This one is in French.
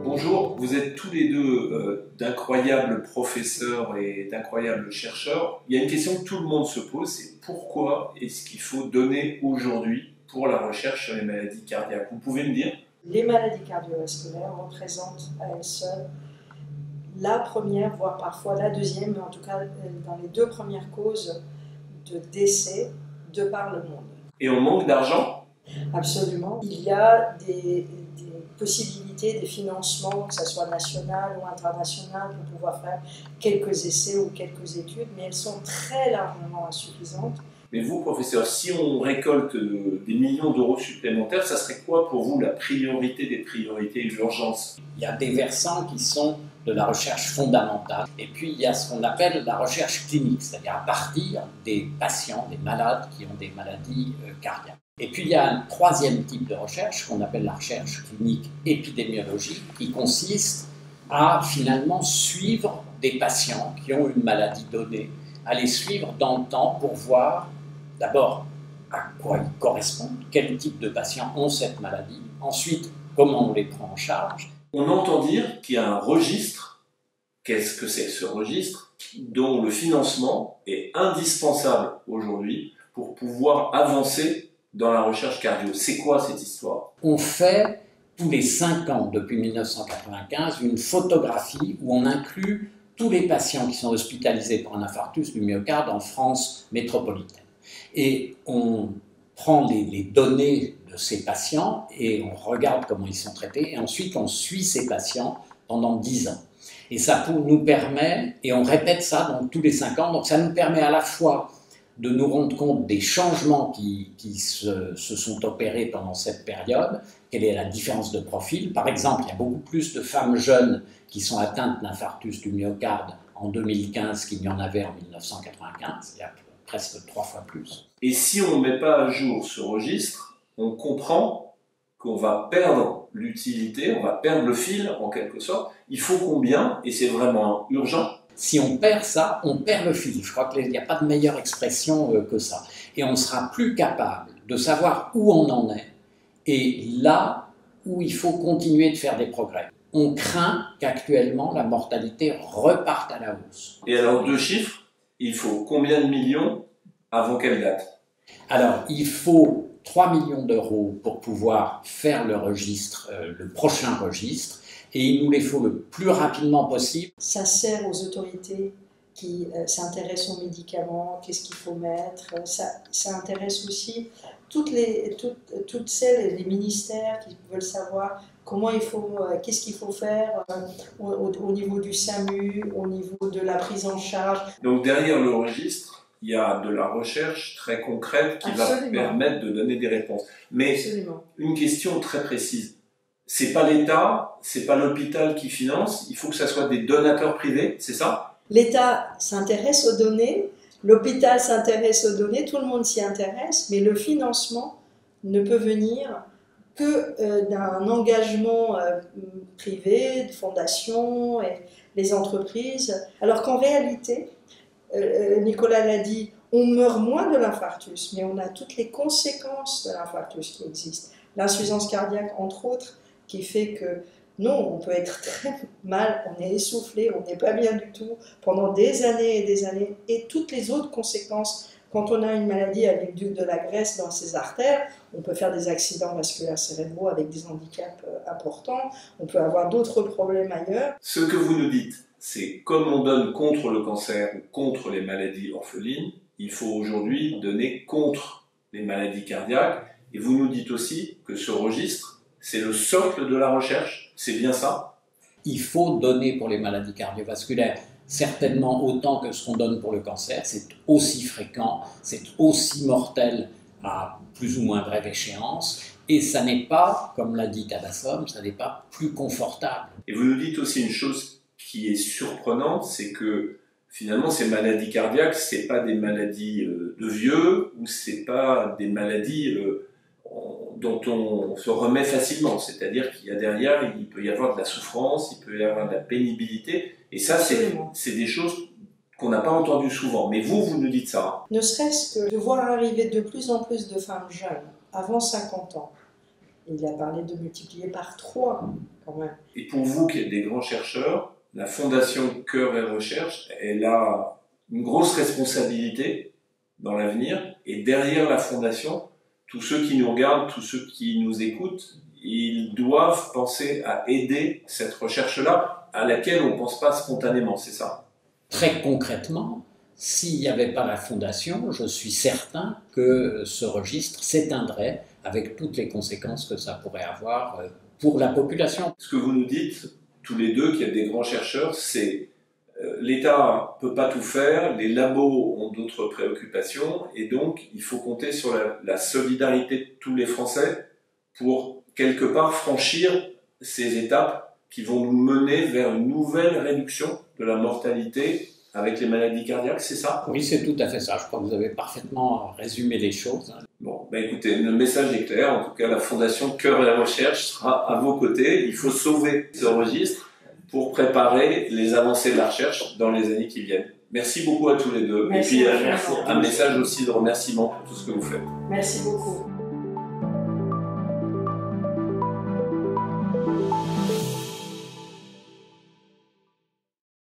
Bonjour, vous êtes tous les deux d'incroyables professeurs et d'incroyables chercheurs. Il y a une question que tout le monde se pose, c'est pourquoi est-ce qu'il faut donner aujourd'hui pour la recherche sur les maladies cardiaques? Vous pouvez me dire? Les maladies cardiovasculaires représentent à elles seules la première, voire parfois la deuxième, mais en tout cas dans les deux premières causes de décès de par le monde. Et on manque d'argent? Absolument. Il y a des possibilités, des financements, que ce soit national ou international, pour pouvoir faire quelques essais ou quelques études, mais elles sont très largement insuffisantes. Mais vous, professeur, si on récolte des millions d'euros supplémentaires, ça serait quoi pour vous la priorité des priorités et l'urgence? Il y a des versants qui sont de la recherche fondamentale, et puis il y a ce qu'on appelle la recherche clinique, c'est-à-dire à partir des patients, des malades qui ont des maladies cardiaques. Et puis il y a un troisième type de recherche qu'on appelle la recherche clinique épidémiologique, qui consiste à finalement suivre des patients qui ont une maladie donnée, à les suivre dans le temps pour voir d'abord à quoi ils correspondent, quel type de patients ont cette maladie, ensuite comment on les prend en charge. On entend dire qu'il y a un registre. Qu'est-ce que c'est ce registre dont le financement est indispensable aujourd'hui pour pouvoir avancer dans la recherche cardio? C'est quoi cette histoire? On fait tous les 5 ans, depuis 1995, une photographie où on inclut tous les patients qui sont hospitalisés pour un infarctus du myocarde en France métropolitaine. Et on prend les données de ces patients et on regarde comment ils sont traités, et ensuite on suit ces patients pendant 10 ans. Et ça nous permet, et on répète ça donc tous les 5 ans, donc ça nous permet à la fois de nous rendre compte des changements qui se sont opérés pendant cette période, quelle est la différence de profil. Par exemple, il y a beaucoup plus de femmes jeunes qui sont atteintes d'infarctus du myocarde en 2015 qu'il n'y en avait en 1995, il y a presque 3 fois plus. Et si on ne met pas à jour ce registre, on comprend qu'on va perdre l'utilité, on va perdre le fil en quelque sorte. Il faut combien, et c'est vraiment urgent? Si on perd ça, on perd le fil. Je crois qu'il n'y a pas de meilleure expression que ça. Et on sera plus capable de savoir où on en est et là où il faut continuer de faire des progrès. On craint qu'actuellement la mortalité reparte à la hausse. Et alors 2 chiffres, il faut combien de millions avant quelle date? Alors il faut 3 millions d'euros pour pouvoir faire le registre, le prochain registre. Et il nous les faut le plus rapidement possible. Ça sert aux autorités qui s'intéressent aux médicaments, qu'est-ce qu'il faut mettre. Ça intéresse aussi toutes celles, les ministères qui veulent savoir comment il faut, qu'est-ce qu'il faut faire au niveau du SAMU, au niveau de la prise en charge. Donc derrière le registre, il y a de la recherche très concrète qui va permettre de donner des réponses. Mais une question très précise. C'est pas l'État, c'est pas l'hôpital qui finance, il faut que ça soit des donateurs privés, c'est ça? L'État s'intéresse aux données, l'hôpital s'intéresse aux données, tout le monde s'y intéresse, mais le financement ne peut venir que d'un engagement privé, de fondations et les entreprises, alors qu'en réalité, Nicolas l'a dit, on meurt moins de l'infarctus, mais on a toutes les conséquences de l'infarctus qui existent. L'insuffisance cardiaque, entre autres, qui fait que non, on peut être très mal, on est essoufflé, on n'est pas bien du tout pendant des années, et toutes les autres conséquences. Quand on a une maladie avec de la graisse dans ses artères, on peut faire des accidents vasculaires cérébraux avec des handicaps importants, on peut avoir d'autres problèmes ailleurs. Ce que vous nous dites, c'est comme on donne contre le cancer ou contre les maladies orphelines, il faut aujourd'hui donner contre les maladies cardiaques, et vous nous dites aussi que ce registre, c'est le socle de la recherche, c'est bien ça? Il faut donner pour les maladies cardiovasculaires certainement autant que ce qu'on donne pour le cancer, c'est aussi fréquent, c'est aussi mortel à plus ou moins brève échéance, et ça n'est pas, comme l'a dit Tabassum, ça n'est pas plus confortable. Et vous nous dites aussi une chose qui est surprenante, c'est que finalement ces maladies cardiaques, c'est pas des maladies de vieux, ou c'est pas des maladies dont on se remet facilement, c'est-à-dire qu'il y a derrière, il peut y avoir de la souffrance, il peut y avoir de la pénibilité, et ça c'est des choses qu'on n'a pas entendu souvent. Mais vous nous dites ça. Ne serait-ce que de voir arriver de plus en plus de femmes jeunes, avant 50 ans. Il a parlé de multiplier par 3 quand même. Et pour vous qui êtes des grands chercheurs, la Fondation Cœur et Recherche, elle a une grosse responsabilité dans l'avenir. Et derrière la Fondation, tous ceux qui nous regardent, tous ceux qui nous écoutent, ils doivent penser à aider cette recherche-là, à laquelle on ne pense pas spontanément, c'est ça? Très concrètement, s'il n'y avait pas la Fondation, je suis certain que ce registre s'éteindrait avec toutes les conséquences que ça pourrait avoir pour la population. Ce que vous nous dites, tous les deux, qui êtes des grands chercheurs, c'est l'État ne peut pas tout faire, les labos ont d'autres préoccupations, et donc il faut compter sur la solidarité de tous les Français pour quelque part franchir ces étapes qui vont nous mener vers une nouvelle réduction de la mortalité avec les maladies cardiaques, c'est ça? Oui, c'est tout à fait ça. Je crois que vous avez parfaitement résumé les choses. Bon, ben écoutez, le message est clair. En tout cas, la Fondation Cœur et Recherche sera à vos côtés. Il faut sauver ce registre pour préparer les avancées de la recherche dans les années qui viennent. Merci beaucoup à tous les deux. Merci. Et puis, un message aussi de remerciement pour tout ce que vous faites. Merci beaucoup.